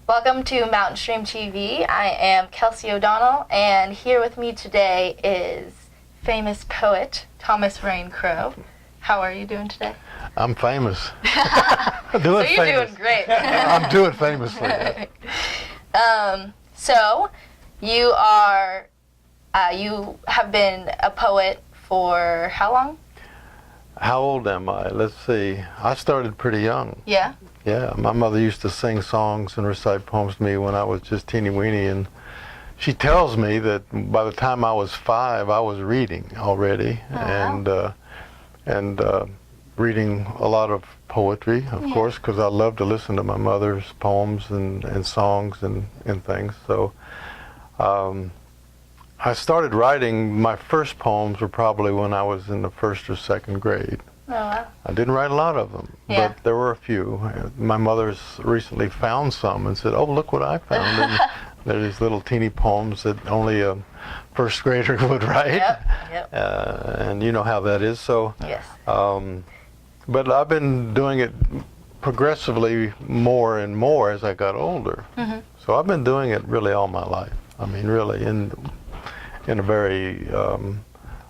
Welcome to Mountain Stream TV. I am Kelsey O'Donnell, and here with me today is famous poet Thomas Rain Crowe. How are you doing today? I'm famous. So you're doing great. I'm doing famously. So you are, you have been a poet for how long? How old am I? Let's see. I started pretty young. Yeah? Yeah, my mother used to sing songs and recite poems to me when I was just teeny weeny, and she tells me that by the time I was 5, I was reading already. Oh, and reading a lot of poetry, of course, because I love to listen to my mother's poems and songs and things. So I started writing. My first poems were probably when I was in the 1st or 2nd grade. Oh, wow. I didn't write a lot of them, but there were a few. My mother's recently found some and said, "Oh, look what I found." And they're these little teeny poems that only a 1st grader would write. Yep. And you know how that is. So, Yes. but I've been doing it progressively more and more as I got older. Mm-hmm. So I've been doing it really all my life. I mean, really, in a very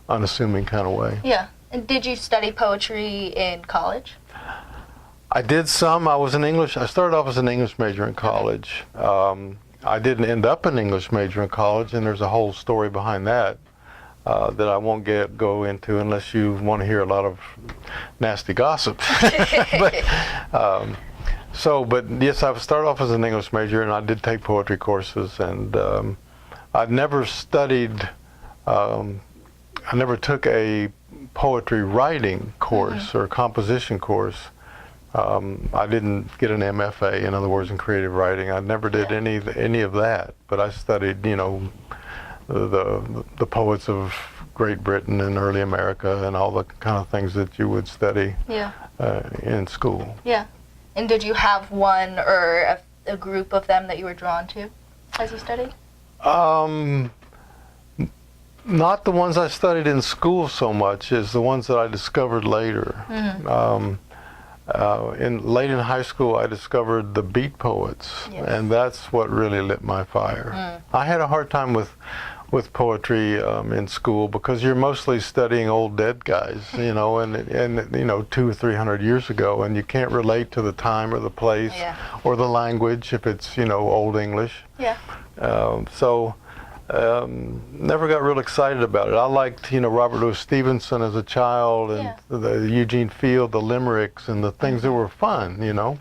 unassuming kind of way. Yeah. And did you study poetry in college? I did some. I started off as an English major in college. I didn't end up an English major in college, and there's a whole story behind that that I won't go into unless you want to hear a lot of nasty gossip. but yes, I started off as an English major, and I did take poetry courses, and I'd never studied. I never took a poetry writing course or composition course. I didn't get an MFA, in other words, in creative writing. I never did any of that, but I studied, you know, the poets of Great Britain and early America and all the kind of things that you would study in school. Yeah. And did you have one or a group of them that you were drawn to as you studied? Not the ones I studied in school so much as the ones that I discovered later. Mm-hmm. Late in high school, I discovered the beat poets, and that's what really lit my fire. I had a hard time with poetry in school because you're mostly studying old dead guys, you know, and you know, 200 or 300 years ago, and you can't relate to the time or the place or the language if it's, you know, Old English. Yeah. Never got real excited about it. I liked, you know, Robert Louis Stevenson as a child, and the Eugene Field, the limericks, and the things that were fun, you know,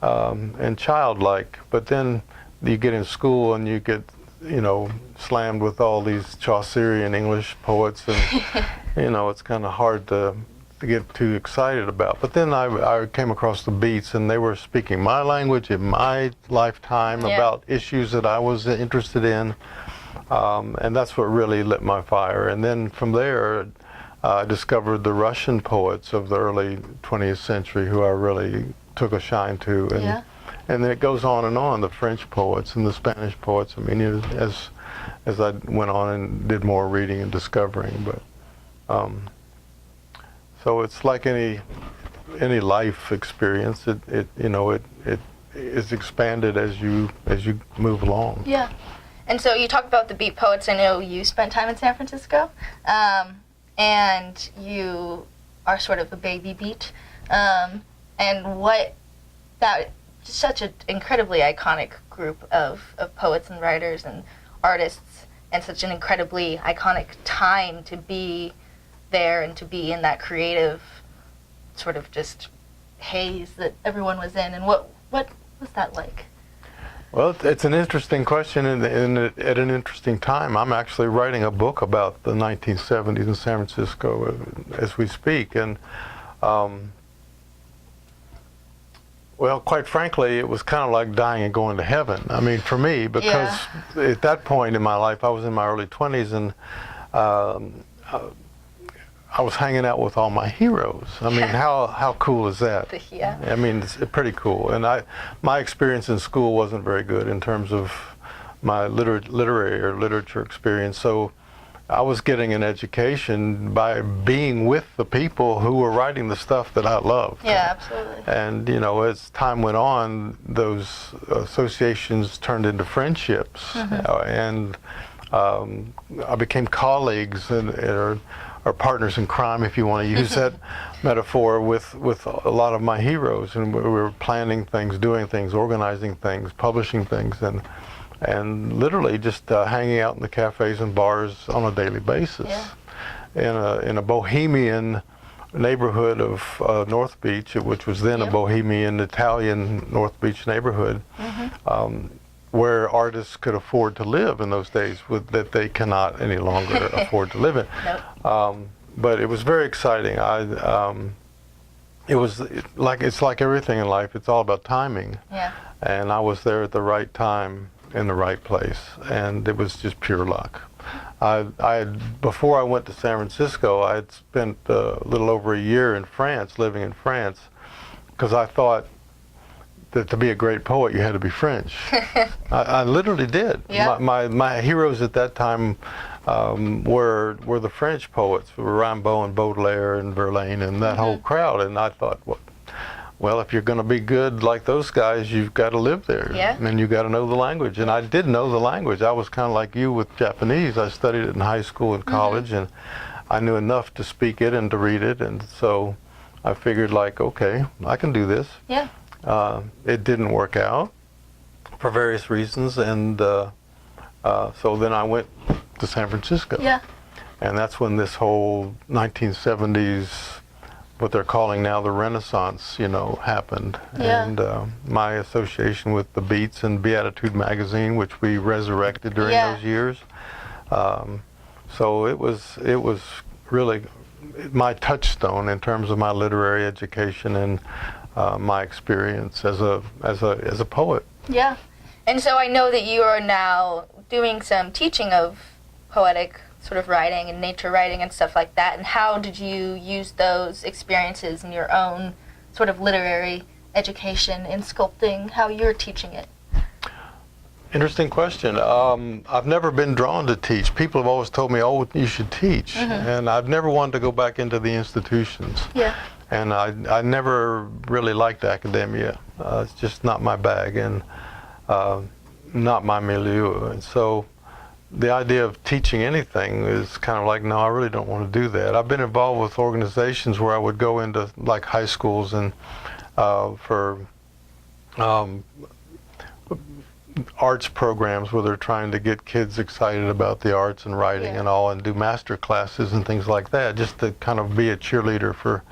and childlike. But then you get in school and you get, you know, slammed with all these Chaucerian English poets, and you know, it's kind of hard to get too excited about. But then I came across the beats, and they were speaking my language in my lifetime about issues that I was interested in. And that's what really lit my fire. And then from there, I discovered the Russian poets of the early 20th century who I really took a shine to. And then it goes on, the French poets and the Spanish poets. I mean, as I went on and did more reading and discovering. But so it's like any life experience. It you know, it is expanded as you move along. Yeah. And so you talked about the beat poets. I know you spent time in San Francisco, and you are sort of a baby beat. And what that such an incredibly iconic group of poets and writers and artists, and such an incredibly iconic time to be there and to be in that creative sort of just haze that everyone was in. And what was that like? Well, it's an interesting question, and at an interesting time. I'm actually writing a book about the 1970s in San Francisco as we speak, and well, quite frankly, it was kind of like dying and going to heaven. I mean, for me, because at that point in my life, I was in my early 20s, and I was hanging out with all my heroes. I mean, how cool is that? Yeah. I mean, it's pretty cool. And my experience in school wasn't very good in terms of my literary or literature experience. So I was getting an education by being with the people who were writing the stuff that I loved. Yeah, absolutely. And, you know, as time went on, those associations turned into friendships. And I became colleagues or partners in crime, if you want to use that metaphor, with a lot of my heroes. And we were planning things, doing things, organizing things, publishing things, and literally just hanging out in the cafes and bars on a daily basis. In a bohemian neighborhood of North Beach, which was then a bohemian Italian North Beach neighborhood, where artists could afford to live in those days that they cannot any longer afford to live in. But it was very exciting. It's like everything in life. It's all about timing. And I was there at the right time in the right place, and it was just pure luck. Before I went to San Francisco, I had spent a little over a year in France, living in France, because I thought that to be a great poet you had to be French. I literally did. My heroes at that time were the French poets, Rimbaud and Baudelaire and Verlaine and that whole crowd, and I thought, well, if you're going to be good like those guys, you've got to live there, and you got to know the language. And I did know the language. I was kind of like you with Japanese. I studied it in high school and college, and I knew enough to speak it and to read it. And so I figured, like, okay, I can do this. It didn't work out for various reasons, and so then I went to San Francisco. And that's when this whole 1970s, what they're calling now the Renaissance, happened. And my association with the Beats and Beatitude magazine, which we resurrected during those years. So it was really my touchstone in terms of my literary education and my experience as a poet. And so I know that you are now doing some teaching of poetic sort of writing and nature writing and stuff like that, and how did you use those experiences in your own sort of literary education in sculpting how you're teaching it? Interesting question. I've never been drawn to teach. People have always told me, oh, you should teach. And I've never wanted to go back into the institutions. And I never really liked academia. It's just not my bag and not my milieu. And so the idea of teaching anything is kind of like, no, I really don't want to do that. I've been involved with organizations where I would go into like high schools and for arts programs where they're trying to get kids excited about the arts and writing and all, and do master classes and things like that, just to kind of be a cheerleader for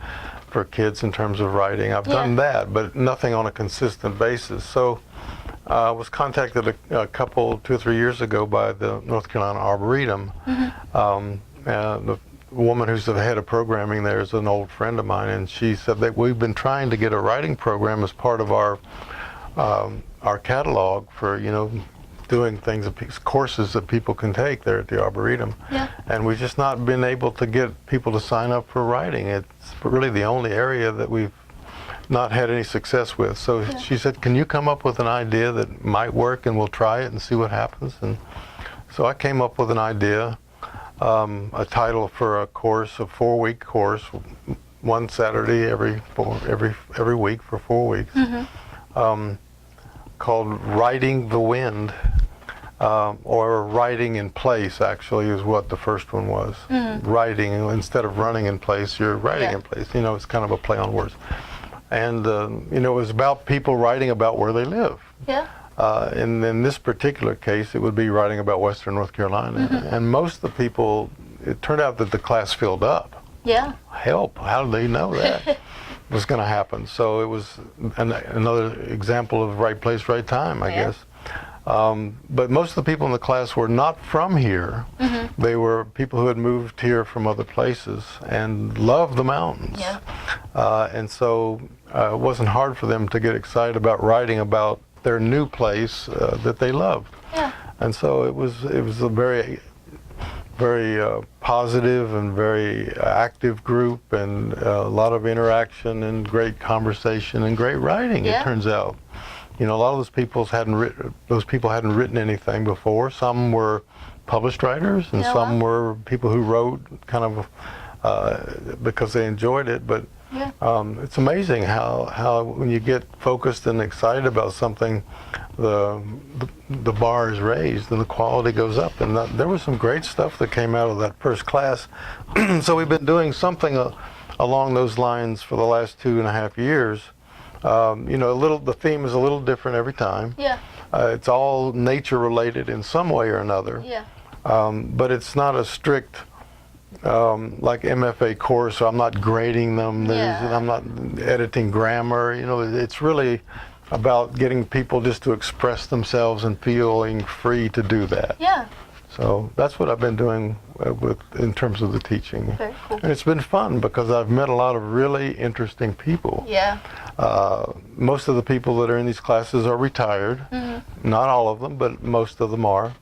kids in terms of writing. I've done that, but nothing on a consistent basis. So I was contacted a couple, 2 or 3 years ago by the North Carolina Arboretum. The woman who's the head of programming there is an old friend of mine, and she said that we've been trying to get a writing program as part of our catalog for, doing things, courses that people can take there at the Arboretum. And we've just not been able to get people to sign up for writing. It's really the only area that we've not had any success with. So she said, can you come up with an idea that might work, and we'll try it and see what happens? And so I came up with an idea, a title for a course, a 4-week course, one Saturday every week for 4 weeks, called Riding the Wind, or Riding in Place, actually, is what the first one was. Riding, instead of running in place, you're riding in place. It's kind of a play on words. And, it was about people writing about where they live. And in this particular case, it would be writing about Western North Carolina. And most of the people, it turned out that the class filled up. Help, how did they know that was going to happen? So it was another example of right place, right time, I guess. But most of the people in the class were not from here. They were people who had moved here from other places and loved the mountains. And so it wasn't hard for them to get excited about writing about their new place that they loved. And so it was a very positive and very active group, and a lot of interaction and great conversation and great writing, it turns out. A lot of those people hadn't written anything before. Some were published writers, and Yeah, some wow. were people who wrote kind of because they enjoyed it. But Yeah. it's amazing how when you get focused and excited about something, the bar is raised and the quality goes up. And there was some great stuff that came out of that first class. So we've been doing something along those lines for the last 2.5 years. The theme is a little different every time. Yeah. It's all nature related in some way or another. Yeah. But it's not a strict like MFA course, so I'm not grading them. Yeah. I'm not editing grammar. It's really about getting people just to express themselves and feeling free to do that. Yeah. So that's what I've been doing in terms of the teaching. Very cool. And it's been fun because I've met a lot of really interesting people. Yeah. Most of the people that are in these classes are retired. Mm-hmm. Not all of them, but most of them are.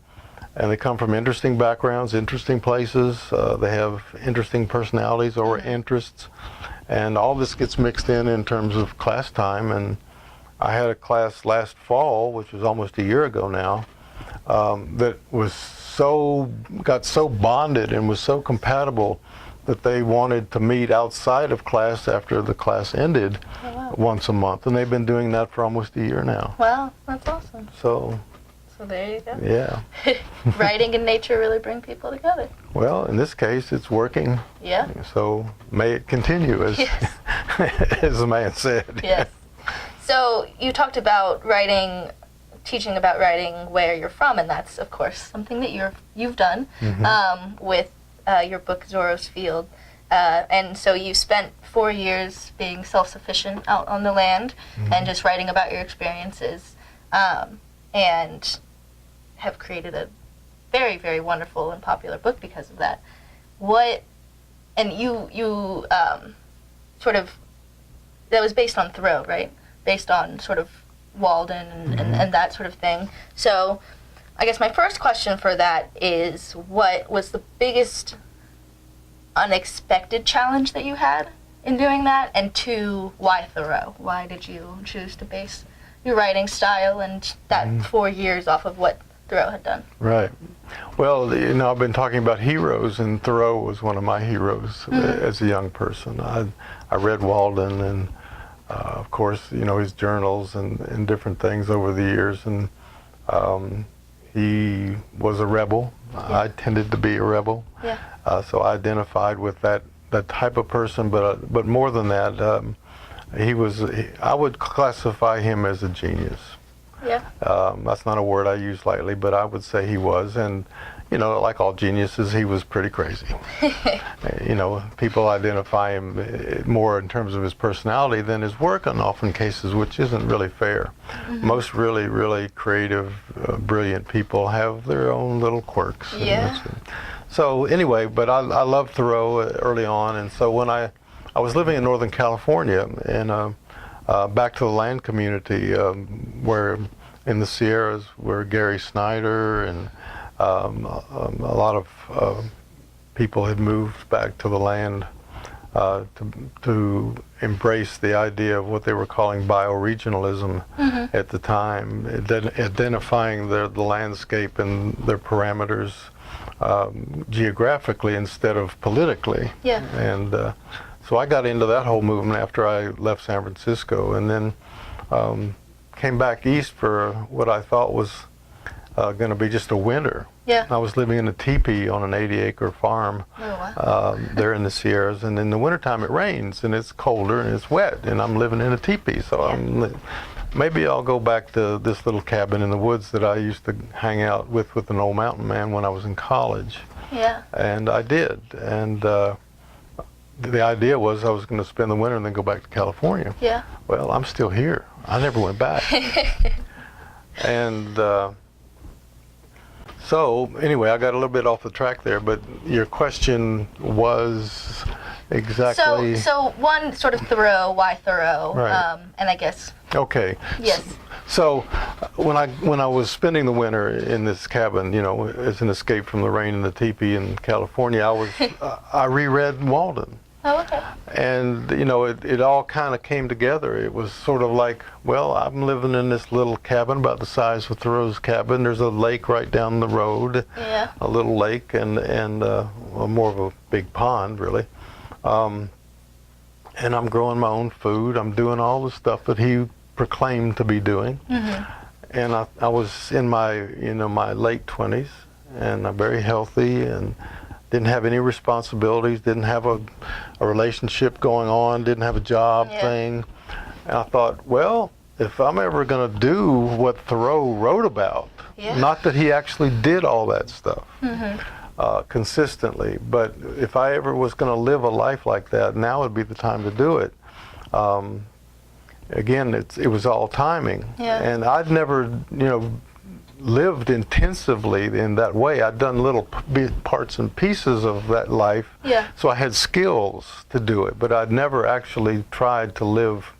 And they come from interesting backgrounds, interesting places. They have interesting personalities or interests. And all this gets mixed in terms of class time. And I had a class last fall, which was almost a year ago now, that got so bonded and was so compatible that they wanted to meet outside of class after the class ended. Oh, wow. Once a month. And they've been doing that for almost a year now. Wow, that's awesome. So there you go. yeah. Writing and nature really bring people together. Well, in this case, it's working. Yeah. So may it continue, as Yes. as the man said. Yes. So you talked about teaching about writing where you're from, and that's of course something that you've done with your book Zoros Field. And so you spent 4 years being self-sufficient out on the land and just writing about your experiences, and have created a very, very wonderful and popular book because of that. And you sort of, that was based on Thoreau, right? Based on sort of Walden and that sort of thing. So I guess my first question for that is, what was the biggest unexpected challenge that you had in doing that? And two, why Thoreau? Why did you choose to base your writing style and that 4 years off of what Thoreau had done? Right. Well, I've been talking about heroes, and Thoreau was one of my heroes as a young person. I read Walden and, of course, his journals and different things over the years. And he was a rebel. Yeah. I tended to be a rebel. Yeah. So I identified with that type of person. But more than that, I would classify him as a genius. Yeah. That's not a word I use lightly, but I would say he was. And, like all geniuses, he was pretty crazy. People identify him more in terms of his personality than his work in often cases, which isn't really fair. Most really, really creative, brilliant people have their own little quirks. Yeah. So anyway, but I loved Thoreau early on. And so when I was living in Northern California and back to the land community where in the Sierras where Gary Snyder and a lot of people had moved back to the land to embrace the idea of what they were calling bioregionalism at the time, identifying the landscape and their parameters geographically instead of politically. Yeah. And so I got into that whole movement after I left San Francisco, and then came back east for what I thought was going to be just a winter. Yeah. I was living in a teepee on an 80-acre farm there in the Sierras, and in the wintertime it rains and it's colder and it's wet, and I'm living in a teepee. So maybe I'll go back to this little cabin in the woods that I used to hang out with an old mountain man when I was in college. Yeah. And I did. And the idea was I was going to spend the winter and then go back to California. Yeah. Well, I'm still here. I never went back. And so anyway, I got a little bit off the track there, but your question was exactly... So one, sort of Thoreau, why Thoreau? Right. And I guess... Okay. Yes. So when I was spending the winter in this cabin, as an escape from the rain in the teepee in California, I reread Walden. Oh, okay. And, you know, it all kind of came together. It was sort of like, well, I'm living in this little cabin about the size of Thoreau's cabin. There's a lake right down the road, Yeah. a little lake, and well, more of a big pond, really. And I'm growing my own food. I'm doing all the stuff that he proclaimed to be doing. Mm-hmm. And I was in my, my late 20s, and I'm very healthy and didn't have any responsibilities, didn't have a relationship going on, didn't have a job thing. And I thought, well, if I'm ever going to do what Thoreau wrote about, not that he actually did all that stuff consistently, but if I ever was going to live a life like that, now would be the time to do it. Again, it was all timing. And I'd never, lived intensively in that way. I'd done little parts and pieces of that life, so I had skills to do it, but I'd never actually tried to live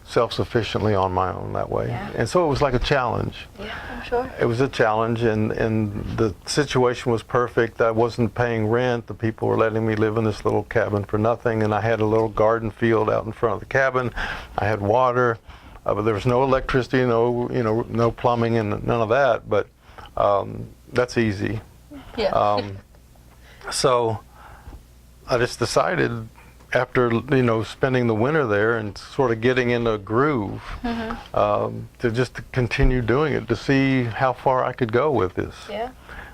self-sufficiently on my own that way. And so it was like a challenge. Yeah, I'm sure. It was a challenge, and the situation was perfect. I wasn't paying rent. The people were letting me live in this little cabin for nothing, and I had a little garden field out in front of the cabin. I had water. But there was no electricity, no plumbing, and none of that. But that's easy. So I just decided, after spending the winter there and sort of getting in a groove, to just continue doing it, to see how far I could go with this.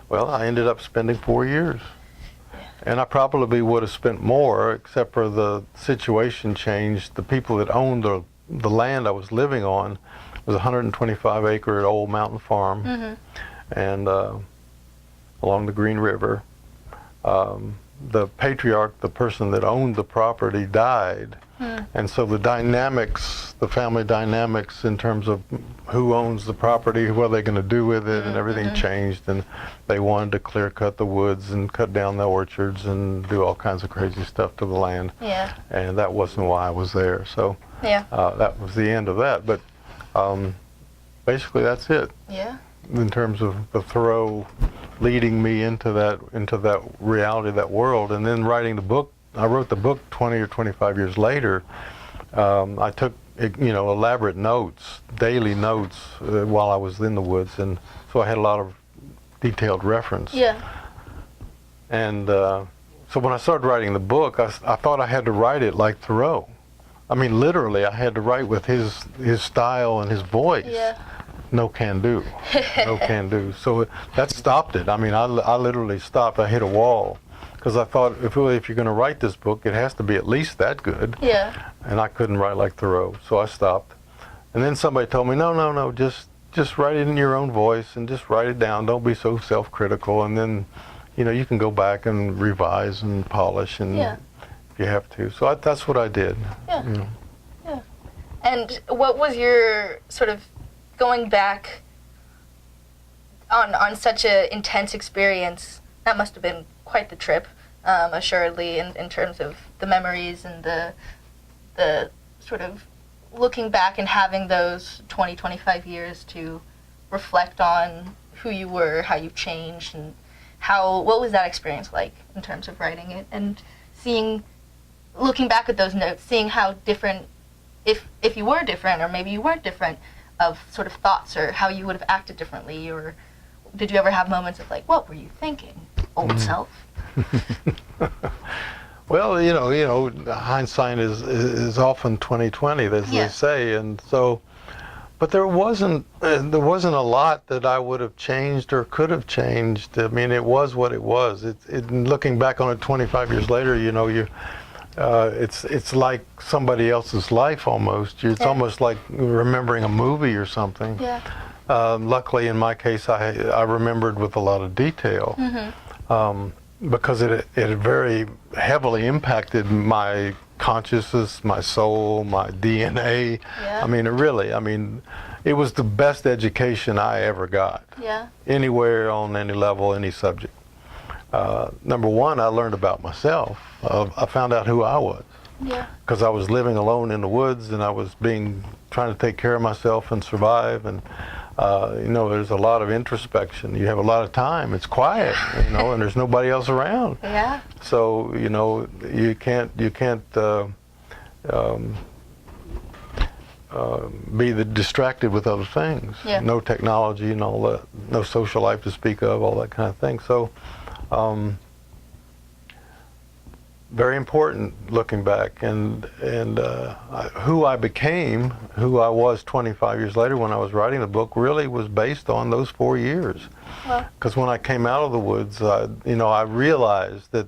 Well, I ended up spending 4 years. And I probably would have spent more, except for the situation changed. The people that owned the land I was living on was a 125-acre old mountain farm, and along the Green River. The patriarch, the person that owned the property, died, and so the family dynamics in terms of who owns the property, what they're going to do with it, and everything changed, and they wanted to clear cut the woods and cut down the orchards and do all kinds of crazy stuff to the land. And that wasn't why I was there. So that was the end of that. But basically, that's it. In terms of the Thoreau leading me into that reality, that world, and then writing the book. I wrote the book 20 or 25 years later. I took elaborate notes, daily notes, while I was in the woods, and so I had a lot of detailed reference. And so when I started writing the book, I thought I had to write it like Thoreau. I mean, literally, I had to write with his style and his voice. No can do. No can do. So that stopped it. I mean, I literally stopped. I hit a wall. Because I thought, if you're going to write this book, it has to be at least that good. And I couldn't write like Thoreau, so I stopped. And then somebody told me, no, just write it in your own voice and just write it down. Don't be so self-critical. And then, you can go back and revise and polish and if you have to. So that's what I did. And what was your sort of going back on such an intense experience? That must have been quite the trip, assuredly, in terms of the memories and the sort of looking back and having those 20, 25 years to reflect on who you were, how you changed, and what was that experience like in terms of writing it, and looking back at those notes, seeing how different, if you were different, or maybe you weren't different, of sort of thoughts, or how you would have acted differently, or did you ever have moments of like, what were you thinking, old self? Well, hindsight is often 20/20, as they say, and so. But there wasn't a lot that I would have changed or could have changed. I mean, it was what it was. Looking back on it 25 years later, it's like somebody else's life almost. It's almost like remembering a movie or something. Luckily, in my case, I remembered with a lot of detail. Because it very heavily impacted my consciousness, my soul, my DNA. I mean, it was the best education I ever got. Anywhere, on any level, any subject. Number one, I learned about myself. I found out who I was. Because I was living alone in the woods, and I was trying to take care of myself and survive, and There's a lot of introspection. You have a lot of time. It's quiet, and there's nobody else around. Yeah. So, you can't be distracted with other things. Yeah. No technology and all that, no social life to speak of, all that kind of thing. So, very important looking back, and who I became, who I was 25 years later when I was writing the book, really was based on those 4 years. Because when I came out of the woods, I realized that,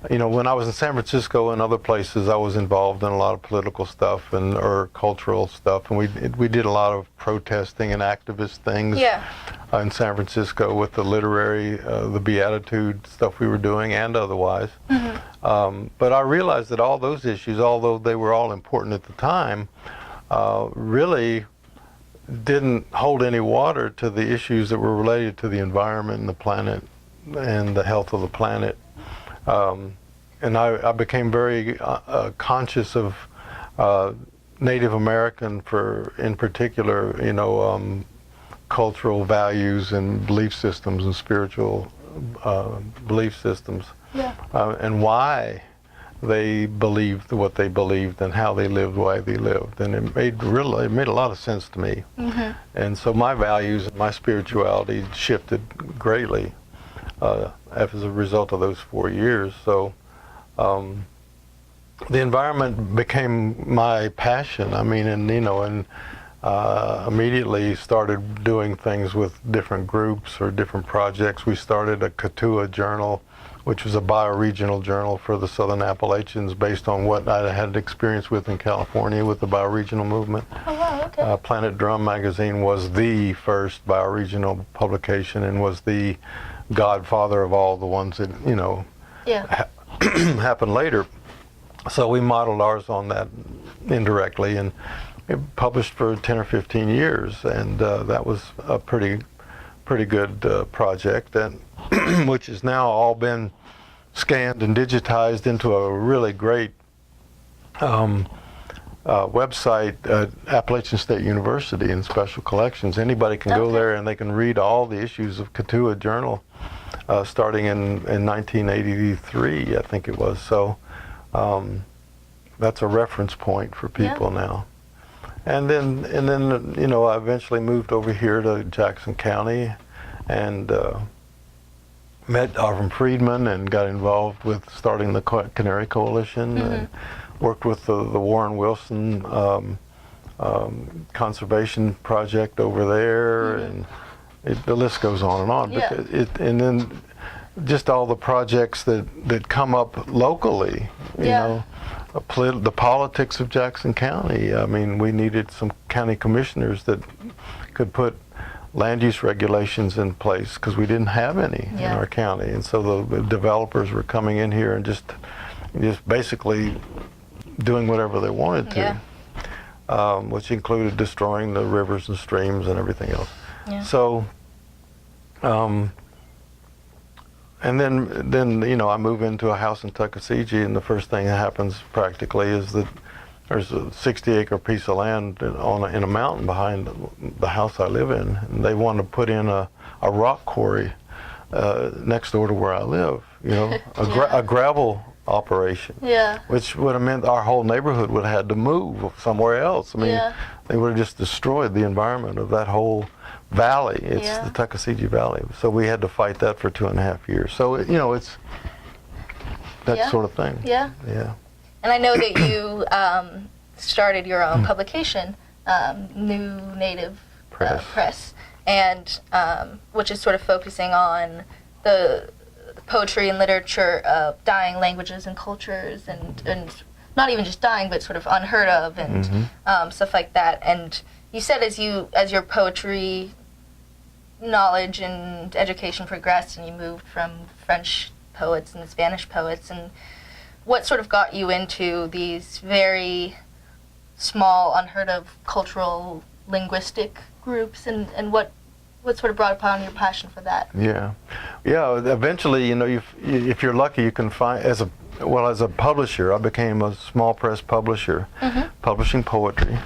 when I was in San Francisco and other places, I was involved in a lot of political stuff or cultural stuff, and we did a lot of protesting and activist things. Yeah. In San Francisco with the literary, the Beatitude stuff we were doing and otherwise. Mm-hmm. But I realized that all those issues, although they were all important at the time, really didn't hold any water to the issues that were related to the environment and the planet and the health of the planet. And I became very conscious of Native American, in particular, cultural values and belief systems and spiritual belief systems, and why they believed what they believed and how they lived, why they lived, and it made a lot of sense to me. Mm-hmm. And so my values and my spirituality shifted greatly as a result of those 4 years. So the environment became my passion. Immediately started doing things with different groups or different projects. We started a Katua Journal, which was a bioregional journal for the Southern Appalachians based on what I had experience with in California with the bioregional movement. Oh, wow, okay. Planet Drum magazine was the first bioregional publication and was the godfather of all the ones that, happened later. So we modeled ours on that indirectly, and it published for 10 or 15 years, and that was a pretty good project, and which has now all been scanned and digitized into a really great website at Appalachian State University in Special Collections. Anybody can go there and they can read all the issues of Katua Journal starting in 1983, I think it was. So that's a reference point for people now. And then I eventually moved over here to Jackson County and met Arvin Friedman and got involved with starting the Canary Coalition, and worked with the Warren Wilson conservation project over there, and the list goes on and on. And then just all the projects that come up locally, you know. The politics of Jackson County. I mean, we needed some county commissioners that could put land use regulations in place because we didn't have any in our county, and so the developers were coming in here and just basically doing whatever they wanted to, which included destroying the rivers and streams and everything else. So, and then I move into a house in Tuckasegee, and the first thing that happens practically is that there's a 60-acre piece of land in a mountain behind the house I live in, and they want to put in a rock quarry next door to where I live. A gravel operation, which would have meant our whole neighborhood would have had to move somewhere else. I mean, they would have just destroyed the environment of that whole valley. It's the Tuckasegee Valley. So we had to fight that for 2.5 years. So it's that sort of thing. Yeah. And I know that you started your own publication, New Native Press, and which is sort of focusing on the poetry and literature of dying languages and cultures, and not even just dying, but sort of unheard of and stuff like that. And you said as your poetry knowledge and education progressed, and you moved from French poets and Spanish poets, and what sort of got you into these very small, unheard of cultural linguistic groups, and what sort of brought upon your passion for that? Eventually, if you're lucky, you can find as a publisher. I became a small press publisher, publishing poetry.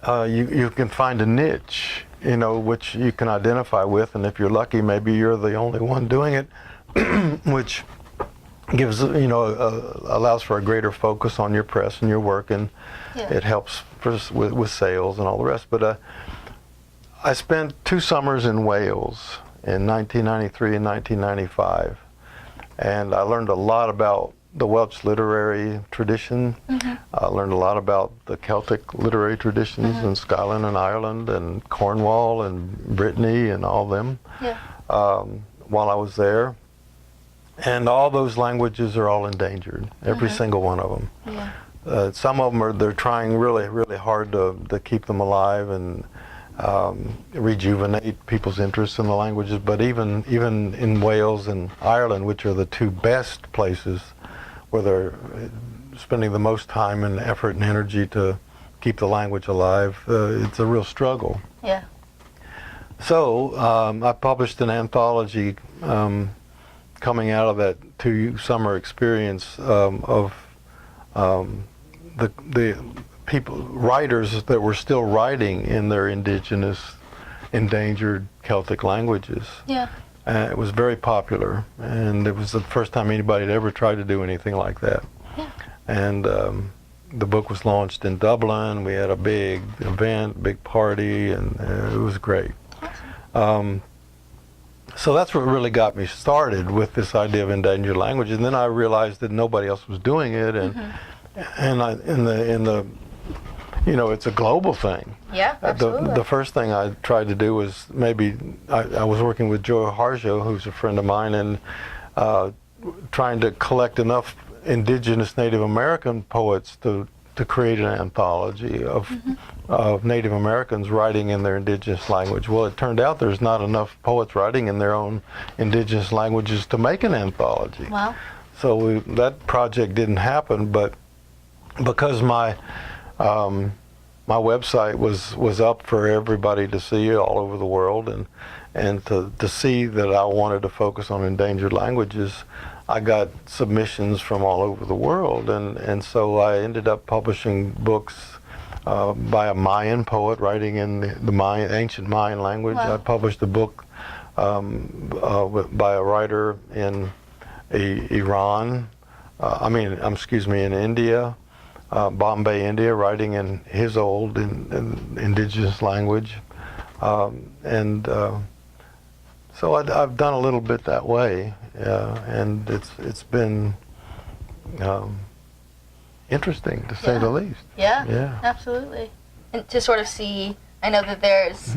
you can find a niche, which you can identify with, and if you're lucky, maybe you're the only one doing it, which gives, allows for a greater focus on your press and your work, and it helps with sales and all the rest. But I spent 2 summers in Wales in 1993 and 1995, and I learned a lot about the Welsh literary tradition. I learned a lot about the Celtic literary traditions in Scotland and Ireland and Cornwall and Brittany and all them while I was there. And all those languages are all endangered, every single one of them. Some of them they're trying really, really hard to keep them alive and rejuvenate people's interest in the languages. But even in Wales and Ireland, which are the 2 best places where they're spending the most time and effort and energy to keep the language alive, it's a real struggle. Yeah. So I published an anthology coming out of that 2 summer experience of the writers that were still writing in their indigenous, endangered Celtic languages. Yeah. It was very popular, and it was the first time anybody had ever tried to do anything like that. Yeah. And the book was launched in Dublin. We had a big event, big party, and it was great. Awesome. So that's what really got me started with this idea of endangered language. And then I realized that nobody else was doing it, and it's a global thing. Yeah, absolutely. The first thing I tried to do was I was working with Joe Harjo, who's a friend of mine, and trying to collect enough indigenous Native American poets to create an anthology of Native Americans writing in their indigenous language. Well, it turned out there's not enough poets writing in their own indigenous languages to make an anthology. Wow. So that project didn't happen, but because my website was up for everybody to see all over the world, and to see that I wanted to focus on endangered languages, I got submissions from all over the world, and so I ended up publishing books by a Mayan poet writing in the ancient Mayan language. Wow. I published a book by a writer in Iran, in India, Bombay, India, writing in his old indigenous language, so I've done a little bit that way, and it's been interesting, to say the least. Yeah, absolutely. And to sort of see, I know that there's,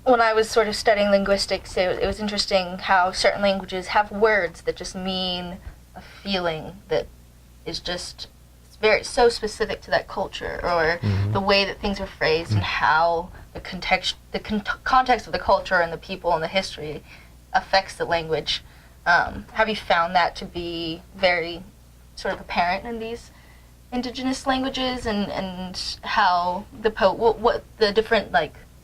when I was sort of studying linguistics, it was interesting how certain languages have words that just mean a feeling that is just so specific to that culture, or the way that things are phrased and how the context of the culture and the people and the history affects the language. Have you found that to be very sort of apparent in these indigenous languages, and how what the different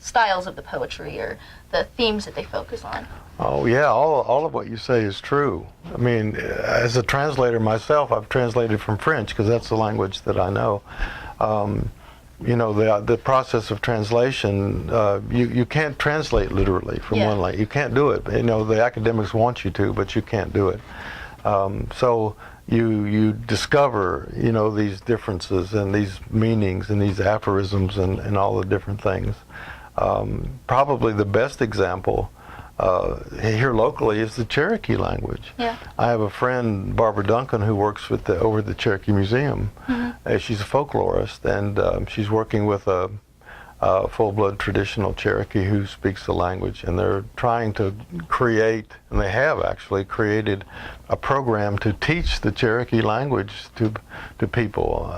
styles of the poetry or the themes that they focus on? Oh yeah, all of what you say is true. I mean, as a translator myself, I've translated from French because that's the language that I know. The process of translation, you can't translate literally from one language. You can't do it. The academics want you to, but you can't do it. So you discover, these differences and these meanings and these aphorisms and all the different things. Probably the best example here locally is the Cherokee language. Yeah. I have a friend, Barbara Duncan, who works over at the Cherokee Museum. She's a folklorist, and she's working with a full-blood traditional Cherokee who speaks the language, and they're trying to create, and they have actually created, a program to teach the Cherokee language to people,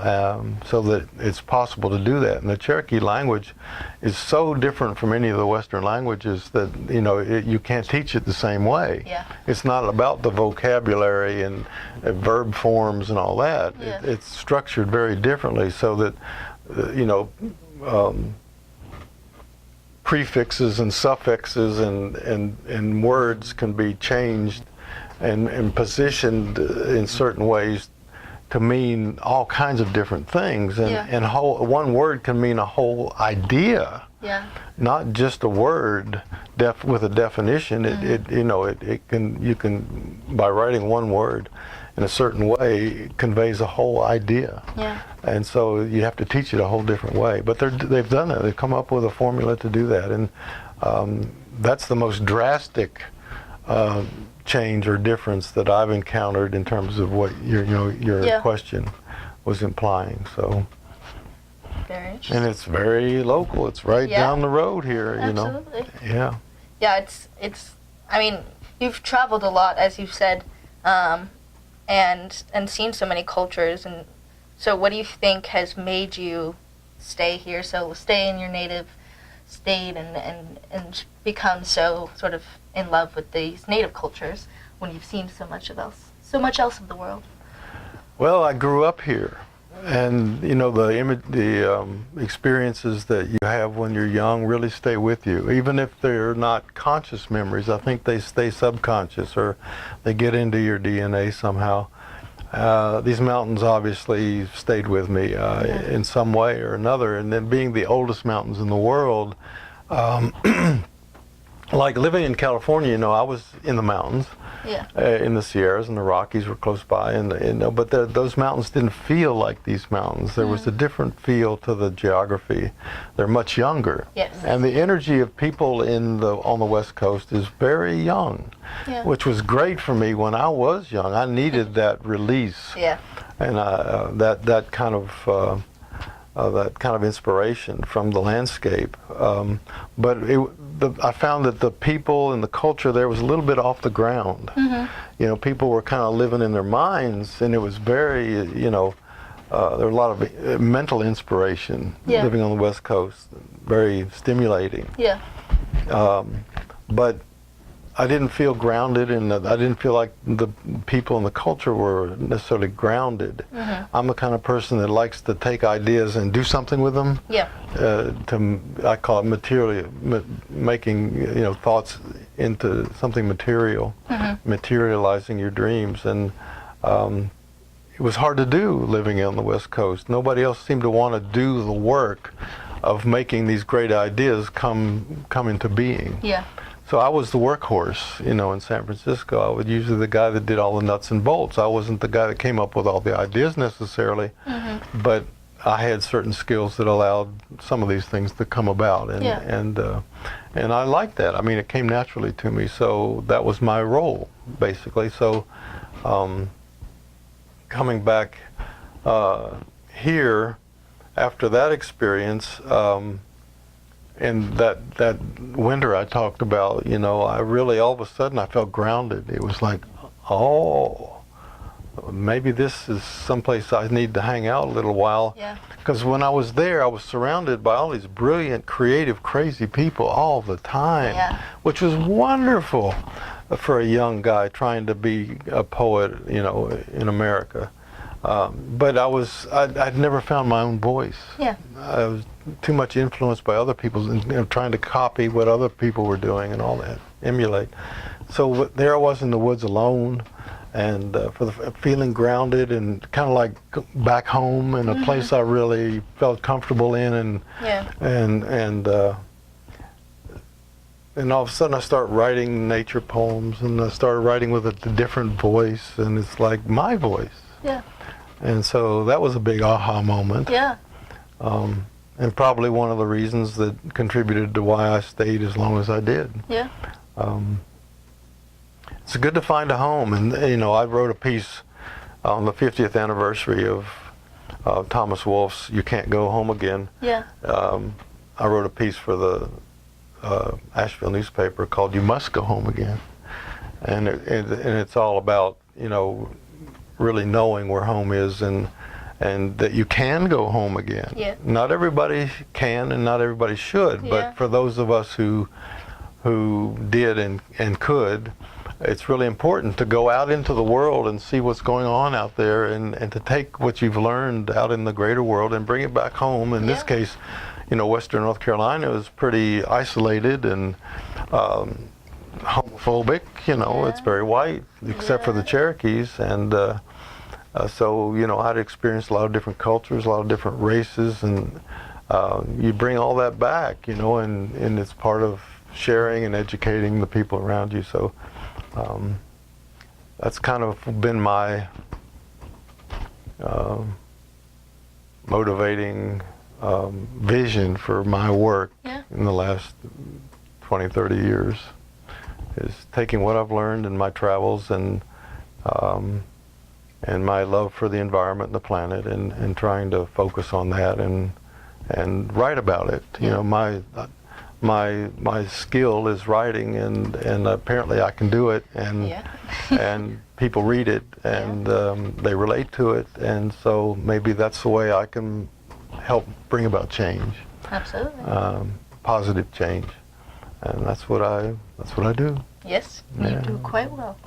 so that it's possible to do that. And the Cherokee language is so different from any of the Western languages that you can't teach it the same way. Yeah. It's not about the vocabulary and verb forms and all that. Yeah. It's structured very differently, so that prefixes and suffixes and words can be changed and positioned in certain ways to mean all kinds of different things, and one word can mean a whole idea. Yeah. Not just a word with a definition. You can by writing one word in a certain way, it conveys a whole idea. Yeah. And so you have to teach it a whole different way. But they've done it. They've come up with a formula to do that, and that's the most drastic change or difference that I've encountered in terms of what your question was implying. So. Very interesting. And it's very local. It's right down the road here. Absolutely. Yeah. Yeah. It's. I mean, you've traveled a lot, as you've said, and seen so many cultures. And so, what do you think has made you stay here? So stay in your native state and become so sort of in love with these native cultures when you've seen so much else of the world. Well, I grew up here, and the experiences that you have when you're young really stay with you, even if they're not conscious memories. I think they stay subconscious, or they get into your DNA somehow. These mountains obviously stayed with me in some way or another, and then being the oldest mountains in the world, like living in California, I was in the mountains, in the Sierras, and the Rockies were close by, but those mountains didn't feel like these mountains. There was a different feel to the geography. They're much younger, and the energy of people on the West Coast is very young, which was great for me when I was young. I needed that release, and that kind of inspiration from the landscape. But I found that the people and the culture there was a little bit off the ground. People were kind of living in their minds, and it was very, there were a lot of mental inspiration living on the West Coast, very stimulating. But I didn't feel grounded, and I didn't feel like the people and the culture were necessarily grounded. I'm the kind of person that likes to take ideas and do something with them. I call it making thoughts into something material, materializing your dreams, and it was hard to do living on the West Coast. Nobody else seemed to want to do the work of making these great ideas come into being. So I was the workhorse, in San Francisco. I was usually the guy that did all the nuts and bolts. I wasn't the guy that came up with all the ideas necessarily, but I had certain skills that allowed some of these things to come about, and I liked that. I mean, it came naturally to me, so that was my role, basically. So coming back here after that experience, and that winter I talked about, I really, all of a sudden, I felt grounded. It was like, maybe this is someplace I need to hang out a little while. Because when I was there, I was surrounded by all these brilliant, creative, crazy people all the time, which was wonderful for a young guy trying to be a poet, in America. But I'd never found my own voice. I was too much influenced by other people's, and trying to copy what other people were doing and all that, emulate. So there I was in the woods alone, and feeling grounded and kind of like back home in a place I really felt comfortable in, and all of a sudden I start writing nature poems, and I started writing with a different voice, and it's like my voice. And so that was a big aha moment. And probably one of the reasons that contributed to why I stayed as long as I did. It's good to find a home, and I wrote a piece on the 50th anniversary of Thomas Wolfe's "You Can't Go Home Again." I wrote a piece for the Asheville newspaper called "You Must Go Home Again," and it's all about really knowing where home is, and that you can go home again. Not everybody can, and not everybody should, but for those of us who did and could, it's really important to go out into the world and see what's going on out there, and to take what you've learned out in the greater world and bring it back home. In this case, Western North Carolina is pretty isolated and homophobic. It's very white, except for the Cherokees, and So, you know, I'd experienced a lot of different cultures, a lot of different races, and you bring all that back, you know, and it's part of sharing and educating the people around you. So that's kind of been my motivating vision for my work in the last 20, 30 years, is taking what I've learned in my travels and my love for the environment and the planet, and trying to focus on that and write about it. You know, my skill is writing, and apparently I can do it, and people read it, and they relate to it, and so maybe that's the way I can help bring about change. Absolutely. Positive change, and that's what I do. Yes, you do quite well.